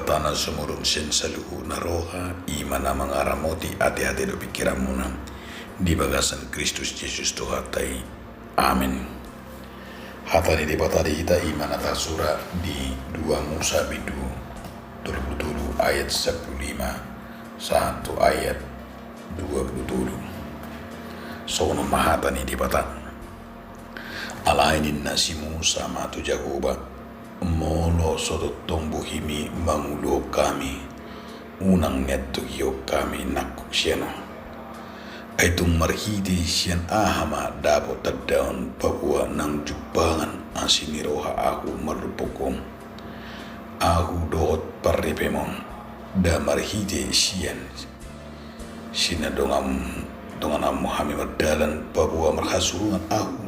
batana sumurun sen saluhu naroha imana mangaramoti ate-ate do pikiramuna di bagasan Kristus Yesus Tuhatai. Amin. Hatani di batari ita imana tasura di 2 Musa bidu 27 ayat 15 1 ayat 27. Sono mahatani di batat alainin nasi Musa matu Jakoba molo soto tombuhimi mangulo kami unang netto yo kami nakuk siano ay marhidi siyan ahama dapo tagdaon pagwa ng jubangan asiniroha aku marupokong aku doot paripemon da marhidi siyan sinadongam donganam muhami mardalan pagwa marhasurungan aku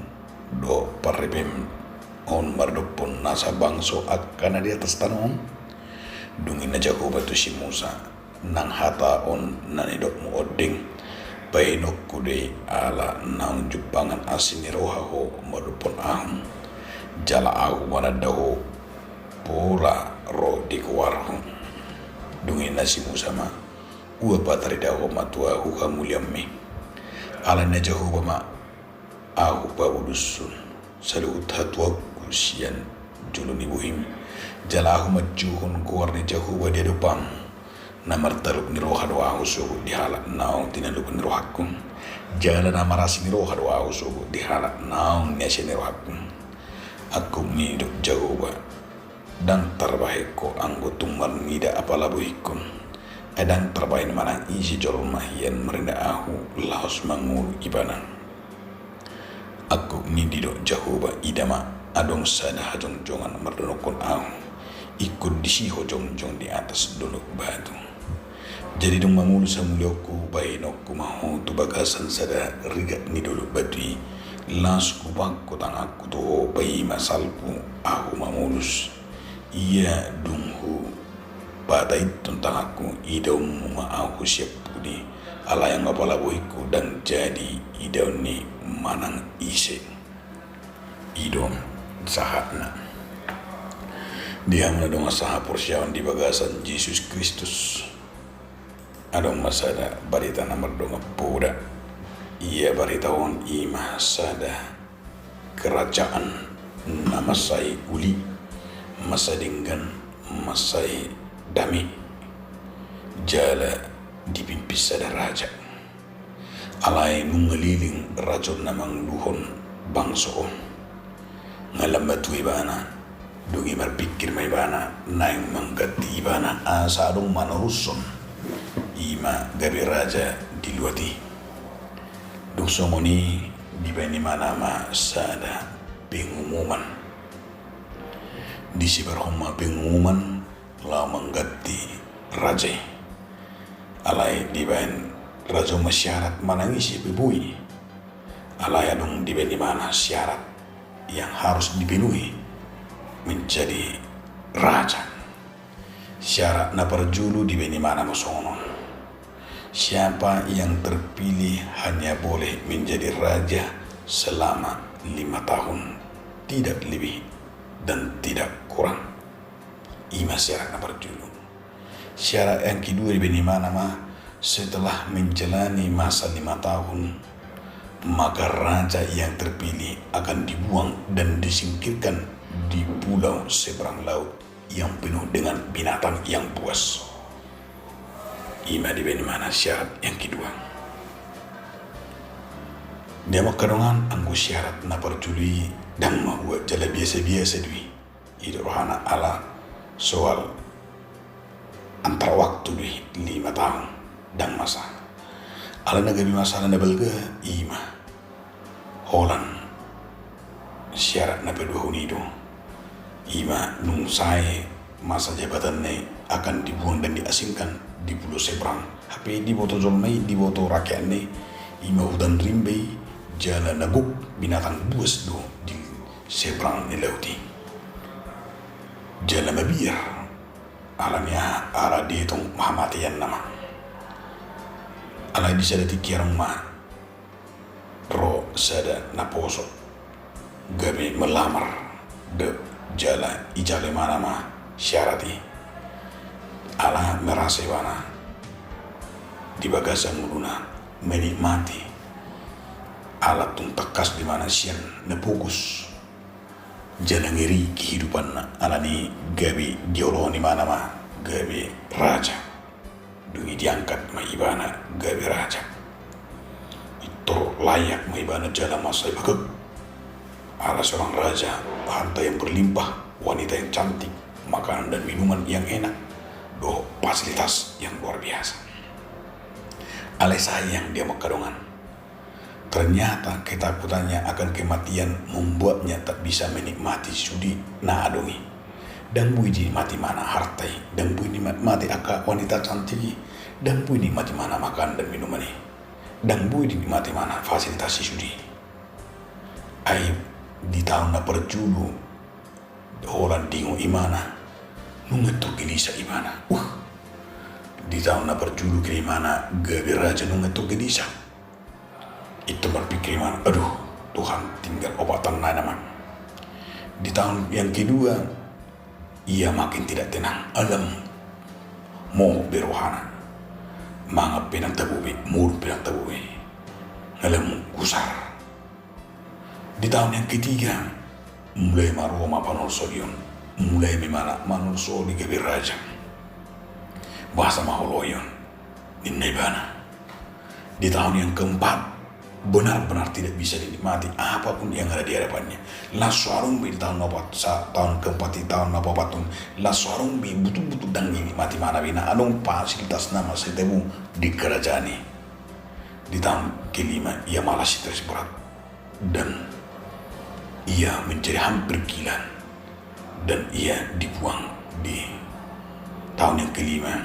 do paripem on mardopon nasa bangso akan di atas tanong dungin na Jakoba tu si Musa nang hata on nanidok mo oding painok kude ala nang jubangan asiniroha ho mardopon ahong jala ahu wanadaho pola ro di kuwarho dungin na si Musa ma ua patari daho matua hu kamuliamme ala na Jakoba ma ahu baulusun salut hatua kusian julun ibuhim jalahu majuhun kuar ni Jakoba dia depan namar taluk ni roha doa suhu di halak naung tinaluk ni rohakum jala namarasi ni roha doa suhu di halak naung nyasi ni rohakum aku ni dok Jakoba dan terbaik ko anggotung marnida apalabuhikun edang terbaik manang isi jolol mahian merinda ahu laos mangulu ibanan aku ni dok Jakoba idama adong sana hajong jongan merdonokon au ikut disiho jong-jong di atas dolok batu jadi dong mangulu samulyoku bainokku maho tu bagasan sada rigat ni dolok batu lasku bangko tang aku to bayi masalpu aku mamulus iya dunghu pada itu tentang aku idau muma aku siap pudi ala yang apala boiku dan jadi idau ni manang ise idom sahatna dia menadong saha persyawan di bagasan Yesus Kristus adong masada barita namar donga poda ia baritawan imah sada kerajaan nama sai uli masadinggan masai dami jala dipimpis sada raja alai nungeliling rajon namang luhon bangso ngalamat ibana dungi marpikir may bana naing manggati ibana asadong manaruson ima gabi raja diluati duksomoni di bani manama sada pengumuman di sibarhoma pengumuman la manggati raja alai di bani raja masyarat manangisi bebui alai adong di bani mana syarat yang harus dipenuhi menjadi raja. Syarat na perjulu di beni mana masonon. Siapa yang terpilih hanya boleh menjadi raja selama 5 tahun, tidak lebih dan tidak kurang. Ima syarat na perjulu. Syarat yang kedua di beni mana mah setelah menjalani masa 5 tahun maka raja yang terpilih akan dibuang dan disingkirkan di pulau seberang laut yang penuh dengan binatang yang buas. Ima di mana syarat yang kedua. Dia makadongan anggo syarat na perjuli dan mahuat jala biasa-biasa dui. Itu rohana ala soal antara waktu dui 5 tahun dan masa. Ala nagabi masalah na balga ima holan syarat na pedua hunido ima nung sai masa jabatan ne akan dibuang dan diasingkan di pulau seberang hape di boto jolmai di boto rakyat ne ima udan rimbe jala naguk binatang buas do di seberang ni lauti jala mabiar alamnya ala dihitung mahamatian nama alai di sada tikirang ma ro sada naposo gabi melamar de jala ijale mana ma syarati ala merasa wana di bagasan muluna menikmati alat tuntakas di mana sian nepukus jalan ngiri kehidupan ala ni gabi diolo ni mana mah gabi raja dungi diangkat ma ibana gabi raja itu layak ma ibana jalan masa ibagek ala seorang raja harta yang berlimpah, wanita yang cantik, makanan dan minuman yang enak, fasilitas yang luar biasa. Alai sayang dia makadongan. Ternyata ketakutannya akan kematian membuatnya tak bisa menikmati sudi na adongi. Dan bui mati mana hartai, dan bui mati aka wanita cantik, dan bui mati mana makan dan minuman ini, dan bui mati mana fasilitas sudi. Aib di tahun na perjulu, orang dingo imana, nungetur genisa imana. Di tahun na perjulu kiri mana gabi raja nungetur genisa. Itu berpikir mana, aduh Tuhan tinggal obatan nanaman. Di tahun yang kedua, ia makin tidak tenang, alam mau berohana, mangap pinang tabubi, mur pinang tabubi, alam kusar. Di tahun yang ketiga, mulai maroma panol sodion, mulai memana manol sodi gabi raja. Bahasa maholoyon, ninebana. Di tahun yang keempat, benar-benar tidak bisa dinikmati apapun yang ada di hadapannya. La suarumbi di tahun keempat di tahun napapatun. La suarumbi butuh-butuh dan dinikmati mana bina anong fasilitas nama setebu di kerajaan ini. Di tahun kelima, ia malah stres berat dan ia menjadi hampir gila dan ia dibuang di tahun yang kelima.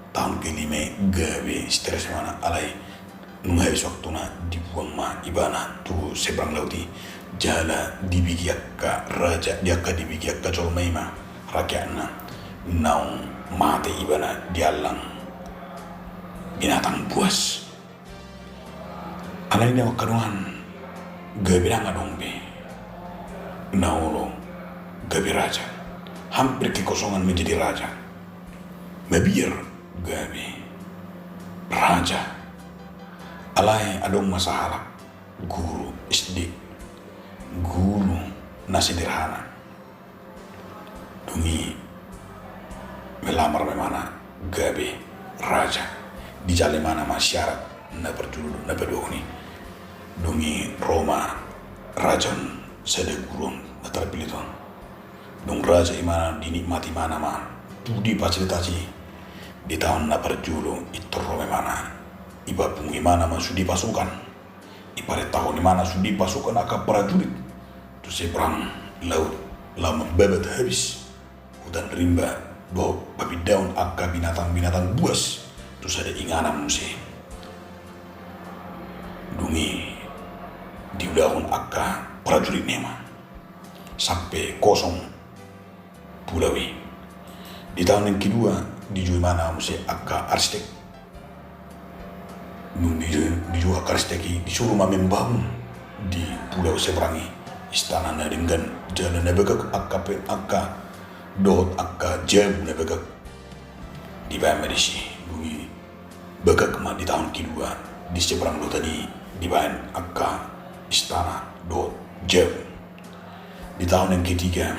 Tahun kelima gawe stres mana alai nunggu waktu na dibuang ma ibana tu seberang lauti jala dibigiak ka raja dia ka dibigiak ka jolmai ma rakyatna naung mati ibana dialang binatang buas alai ni wakanuan gawe bilang adong be naulo gawe raja hampir kekosongan menjadi raja mabir gabi raja alai adong masalah guru SD guru na sederhana dungi melamar memana gabi raja di jalan mana masyarakat na berjulu na bedoni dungi Roma rajan sede gurun na terpilih dung raja imana dinikmati mana mah di fasilitasi di tahun na perjulu itu mana iba pungi mana sudi pasukan ipare tahun mana sudi pasukan aka prajurit tu seberang laut lama bebet habis hutan rimba do babi daun aka binatang buas tu ada inganan musi dungi di daun aka prajurit nema sampai kosong pulawi. Di tahun yang kedua di mana mesti aka arsitek di aka arsitek disuruh membangun di pulau seberangi istana dengan jalan nebegak aka dot aka jam nebegak di Bamedisi bunyi begak di tahun kedua di seberang lo tadi di bahan aka istana dot jam. Di tahun yang ketiga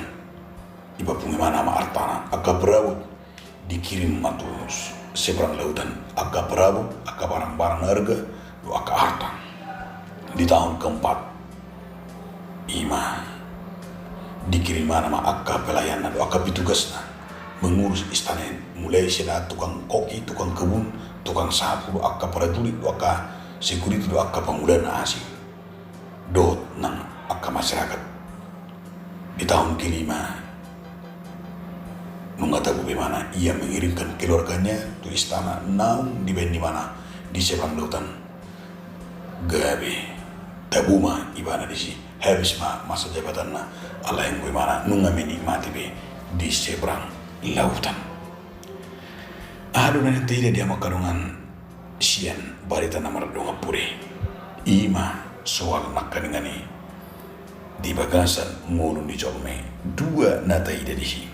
iba pungi mana ma artana aka berawut dikirim matus seberang lautan aka berawut aka barang-barang harga do aka harta. Di tahun keempat ima dikirim mana ma aka pelayanan do aka pitugasna mengurus istana mulai sila tukang koki tukang kebun tukang sapu do aka prajurit do aka security do aka pemuda asing do nang aka masyarakat. Di tahun kelima nunggak tahu bagaimana ia mengirimkan keluarganya ke istana naung di mana di seberang lautan gabe tabuma ibana di si habis masa jabatan na Allah yang bagaimana nunggak menikmati be di seberang lautan. Aduh nanti tidak dia makanungan sian barita nama donga pure ima soal makan dengan ini di bagasan ngulun di jolme dua nata ida di sini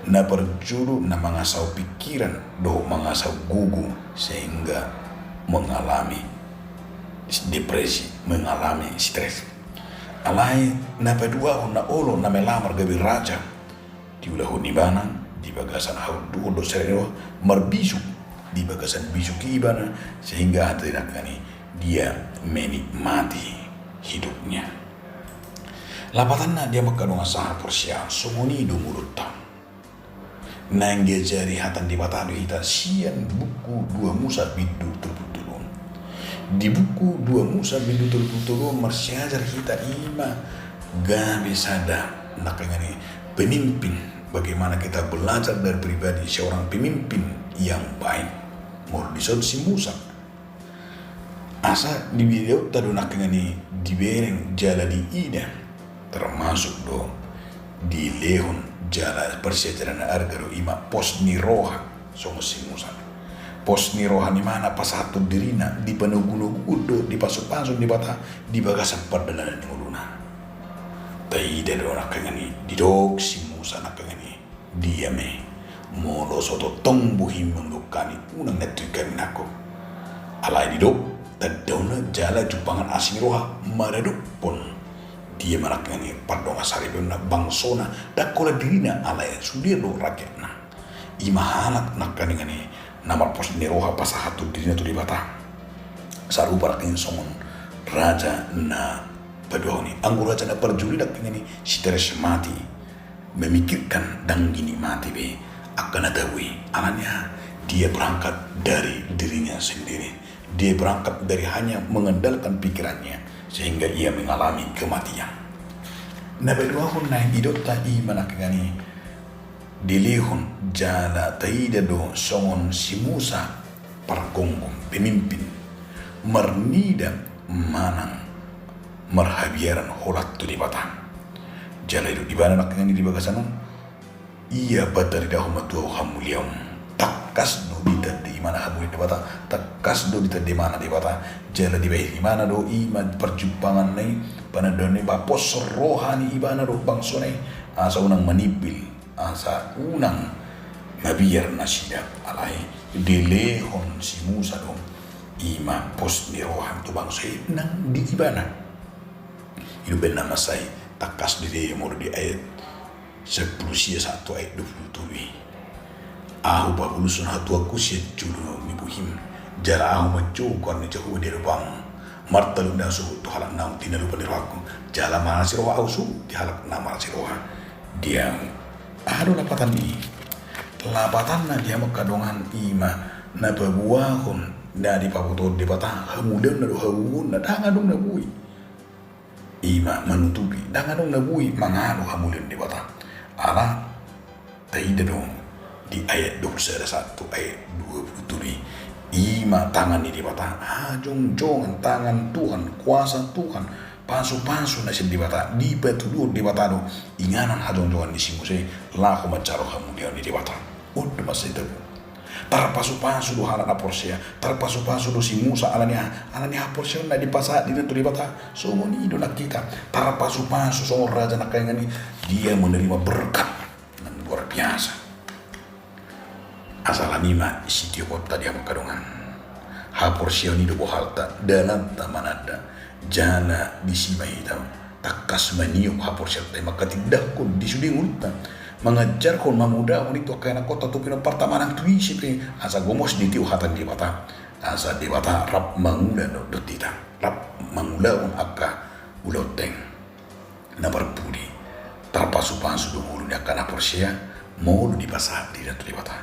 na perjuru na mengasau pikiran do mengasau gugu sehingga mengalami depresi, mengalami stres. Alai na pedua na olo na melamar gabi raja di ulah ibana di bagasan hau do sereo marbisu di bagasan bisu ibana sehingga hati nakani dia menikmati hidupnya. Lapatanna dia makadong asaha persia sumuni do mulutam. Nangge jari hatan di batado ita sian buku dua Musa bidu terputulun. Di buku dua Musa bidu terputulun marsiajar kita ima gabe sada nakangani pemimpin, bagaimana kita belajar dari pribadi seorang pemimpin yang baik. Mau disebut si Musa. Asa di video tadu nakangani dibereng jala di ida termasuk do di lehon jala persediaan argaro ima pos ni roha songo si Musa. Pos ni roha ni mana pas satu dirina di panugunugudo di pasu-pasu di bata di bagasan perdalanan ni uluna. Tai de do nakangani di dog si Musa nakangani diame molo soto tongbuhi mendukani unang netrikan nako. Alai di dog tadona jala jupangan asing roha maraduk pun dia marakani padong asari beuna bangsona dakola dirina alaya sudir do rakyatna imahanak nakani nama pos ni roha pasahatu dirina tu dibata saru barakin somon raja na padoni anggur raja na perjuli nakani siteres mati memikirkan dan gini mati be akan adawi alanya dia berangkat dari dirinya sendiri. Dia berangkat dari hanya mengandalkan pikirannya sehingga ia mengalami kematian. Nabi duahun na idot ta iman akagani dilihun jala taida do songon si Musa pargonggong pemimpin mernida manang marhabiaran holat tu di batang. Jala itu ibana nakagani di bagasanon ia batari dahuma tuau hamuliam takas do bita di mana hamu di bata takas do bita di mana di bata jala di bayi di mana do iman perjumpangan nai panadone bapos rohani ibana do bangsone asa unang manipil asa unang mabiar nasida alai delehon si Musa do ima pos ni rohan tu bangsoi nang di ibana itu benar masai takas di mur di ayat 10 ayat 27 ahu babulusun hatu aku siya julu mibuhim jala ahu mancukon ni jahu di rubang martalun dan suhu tu halak nam tinalu panirwaku jala mana si roha ausu di halak nama si roha dia aduh lapatan ni lapatan na dia makadongan ima na pabuahon na di pabuto di batang hamudan na do hawun na dangadong na bui ima manutupi dangadong na bui mangano hamudan di batang ala taida dong di ayat 21 ayat 27 ima tangan di bata jong-jongan tangan Tuhan kuasa Tuhan pasu-pasu na di bata di betudur di bata do inganan hajong-jongan di simuse lako macaro hamudian di bata udah masih itu tar pasu-pasu do halana porsia tar pasu-pasu do si Musa alania porsia na di pasat di tu di bata songon ido nak kita tar pasu-pasu songon raja nak kayangani dia menerima berkat yang luar biasa. Asalanima isi kota dia makadongan hapor sioni do bohalta dalam tamanada jana di sima hitam takas manium hapor siata maka tidak kun di suding ulta mengajar kon mamuda unito kena kota tu pino pertamanan tuisi pe asa gomos di tiu hatan di bata asa di bata rap mangula do dotita rap mangula un akka uloteng na barbudi tarpasu-pasu do mulu dia kana porsia mau di pasar di datu di bata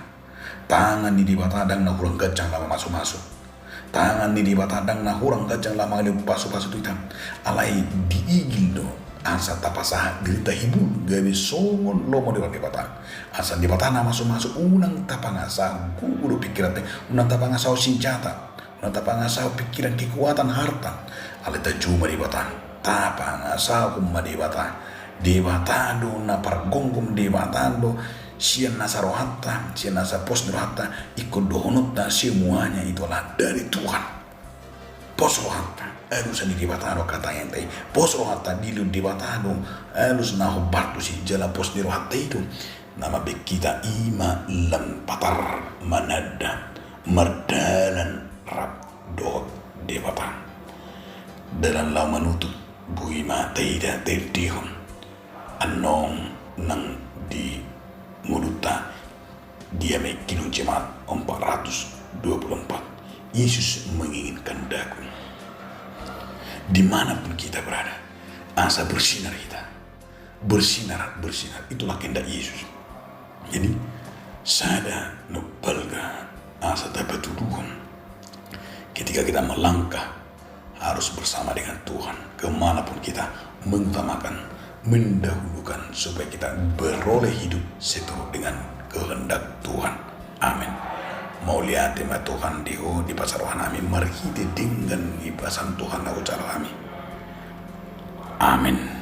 tangan ni di batadang na hurang gajang lama masuk-masuk tangan ni di batadang na hurang gajang lama ngali pasu-pasu tu hitam alai diigil do asa tapasah dirita hibul gawe songon lomo di batang asa di batana masuk-masuk unang tapangasa guru pikiran teh unang tapangasa senjata unang tapangasa pikiran kekuatan harta alai tajuma di batang tapangasa kumma di batang di batado na pargonggom di batado sian nasa rohata, sian nasa pos rohata, ikut dohonota semuanya itulah dari Tuhan. Pos rohata, harus di batado kata yang tadi. Pos rohata dilu di batado, harus nahu batu si jalan pos di rohata itu nama bekita ima lampatar manada merdalan rap dohot dewata dalam lau manutu buima teida terdihon anong nang di muluta dia kilo jemaat 424. Yesus menginginkan daku dimanapun kita berada, asa bersinar kita, bersinar, itulah kehendak Yesus. Jadi sada nubbalga asa dapat tuduhan ketika kita melangkah harus bersama dengan Tuhan kemanapun kita, mengutamakan, mendahulukan supaya kita beroleh hidup seturut dengan kehendak Tuhan. Amin. Mau lihat tema Tuhan di pasar kami, mari kita dengan ibasan Tuhan aku cara kami. Amin.